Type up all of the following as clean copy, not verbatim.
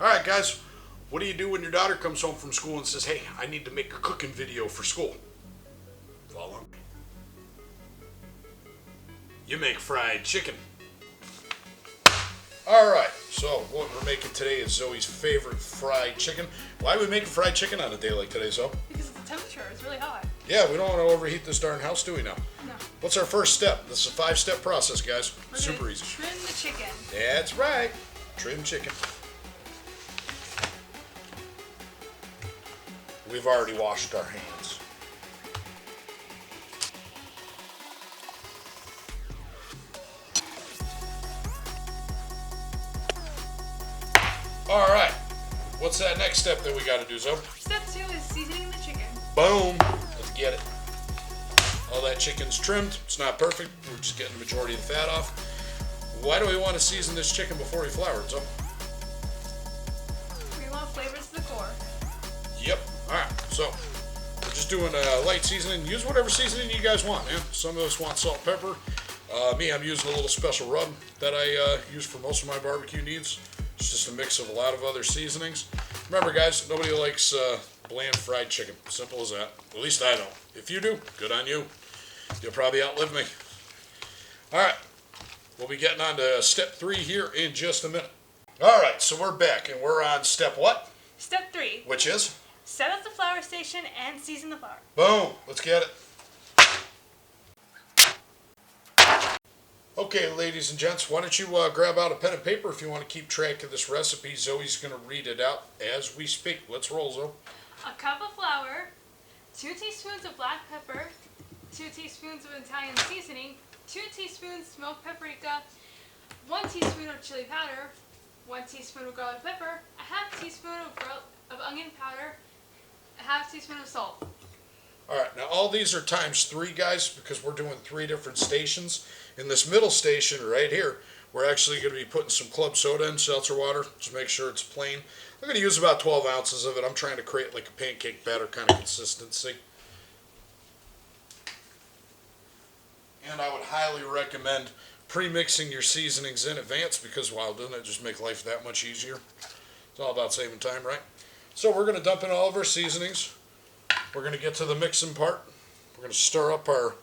All right, guys, what do you do when your daughter comes home from school and says, hey, I need to make a cooking video for school? Follow me. You make fried chicken. All right, so what we're making today is Zoe's favorite fried chicken. Why are we making fried chicken on a day like today, Zoe? Because of the temperature, it's really hot. Yeah, we don't want to overheat this darn house, do we now? No. What's our first step? This is a 5-step process, guys. We're Super easy. Trim the chicken. That's right. Trim chicken. We've already washed our hands. All right. What's that next step that we got to do, Zoe? Step 2 is seasoning the chicken. Boom. Let's get it. All that chicken's trimmed. It's not perfect. We're just getting the majority of the fat off. Why do we want to season this chicken before we flour it, Zoe? We want flavors to the core. Yep. All right. So we're just doing a light seasoning. Use whatever seasoning you guys want, man. Some of us want salt and pepper. Me, I'm using a little special rub that I use for most of my barbecue needs. It's just a mix of a lot of other seasonings. Remember, guys, nobody likes bland fried chicken. Simple as that. At least I don't. If you do, good on you. You'll probably outlive me. All right. We'll be getting on to step 3 here in just a minute. All right, so we're back, and we're on step what? Step 3. Which is? Set up the flour station and season the flour. Boom. Let's get it. Okay, ladies and gents, why don't you grab out a pen and paper if you want to keep track of this recipe. Zoe's going to read it out as we speak. Let's roll, Zoe. A cup of flour, 2 teaspoons of black pepper, 2 teaspoons of Italian seasoning, 2 teaspoons smoked paprika, 1 teaspoon of chili powder, 1 teaspoon of garlic pepper, a half teaspoon of onion powder, a half teaspoon of salt. All right, now all these are times 3, guys, because we're doing 3 different stations. In this middle station right here, we're actually going to be putting some club soda and seltzer water to make sure it's plain. I'm going to use about 12 ounces of it. I'm trying to create like a pancake batter kind of consistency. And I would highly recommend pre-mixing your seasonings in advance because, wow, doesn't it just make life that much easier? It's all about saving time, right? So we're going to dump in all of our seasonings. We're going to get to the mixing part. We're going to stir up our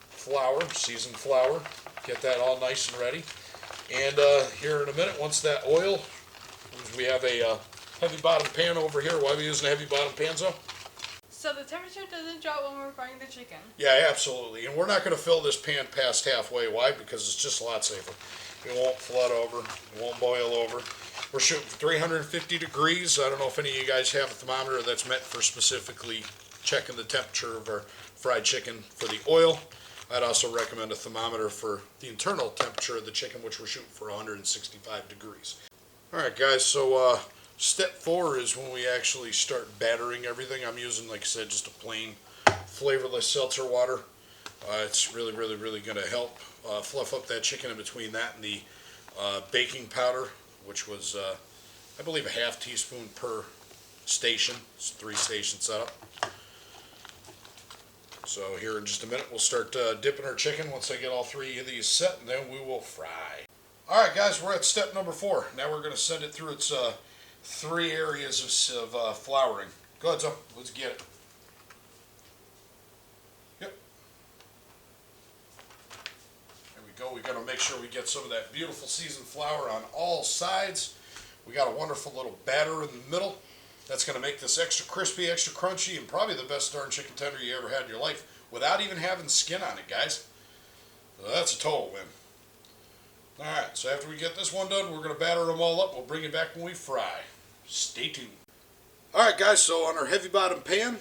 flour, seasoned flour, get that all nice and ready. And here in a minute, once that oil, we have a heavy bottom pan over here. Why are we using a heavy bottom pan, Zoe? So the temperature doesn't drop when we're frying the chicken. Yeah, absolutely. And we're not going to fill this pan past halfway. Why? Because it's just a lot safer. It won't flood over. It won't boil over. We're shooting for 350 degrees. I don't know if any of you guys have a thermometer that's meant for specifically checking the temperature of our fried chicken for the oil. I'd also recommend a thermometer for the internal temperature of the chicken, which we're shooting for 165 degrees. All right, guys, so step 4 is when we actually start battering everything. I'm using, like I said, just a plain flavorless seltzer water. It's really going to help fluff up that chicken in between that and the baking powder, which was, I believe, a half teaspoon per station. It's a 3-station setup. So here in just a minute, we'll start dipping our chicken once I get all 3 of these set, and then we will fry. All right, guys, we're at step number 4. Now we're going to send it through its 3 areas of flouring. Go ahead, Zoe. Let's get it. Yep. There we go. We got to make sure we get some of that beautiful seasoned flour on all sides. We got a wonderful little batter in the middle. That's going to make this extra crispy, extra crunchy, and probably the best darn chicken tender you ever had in your life without even having skin on it, guys. So that's a total win. Alright, so after we get this one done, we're going to batter them all up. We'll bring it back when we fry. Stay tuned. Alright, guys, so on our heavy bottom pan,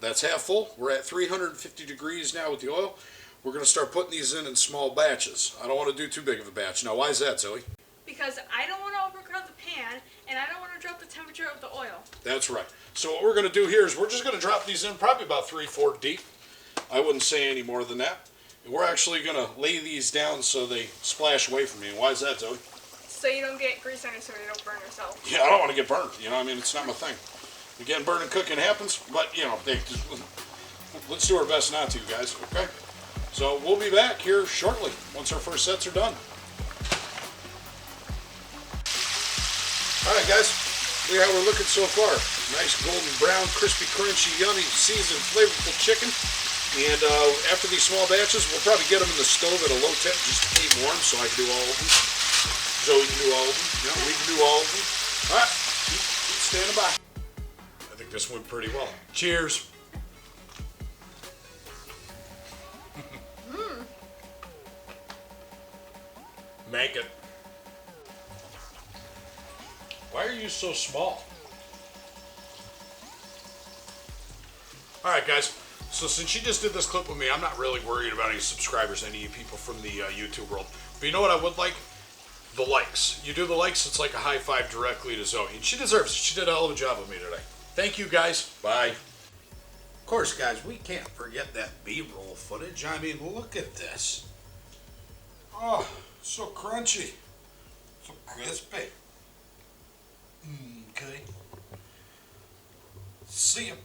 that's half full. We're at 350 degrees now with the oil. We're going to start putting these in small batches. I don't want to do too big of a batch. Now, why is that, Zoe? Because I don't want to overcrowd the pan, and I don't want to drop the temperature of the oil. That's right. So what we're going to do here is we're just going to drop these in probably about 3-4 deep. I wouldn't say any more than that. And we're actually going to lay these down so they splash away from me. And why is that, Zoe? So you don't get grease on you, so you don't burn yourself. Yeah, I don't want to get burned. You know, I mean, it's not my thing. Again, burning cooking happens, but, you know, let's do our best not to, guys, okay? So we'll be back here shortly once our first sets are done. Alright guys, look how we're looking so far. Nice golden brown, crispy, crunchy, yummy, seasoned, flavorful chicken. And after these small batches, we'll probably get them in the stove at a low temp just to keep warm so I can do all of them. Zoe can do all of them. Yeah, we can do all of them. Alright, keep standing by. I think this went pretty well. Cheers. Make it. Why are you so small? Alright guys, so since you just did this clip with me, I'm not really worried about any subscribers, any people from the YouTube world. But you know what I would like? The likes. You do the likes, it's like a high five directly to Zoe. And she deserves it. She did a hell of a job with me today. Thank you guys. Bye. Of course guys, we can't forget that B-roll footage. I mean, look at this. Oh, so crunchy. So crispy. Okay. See ya.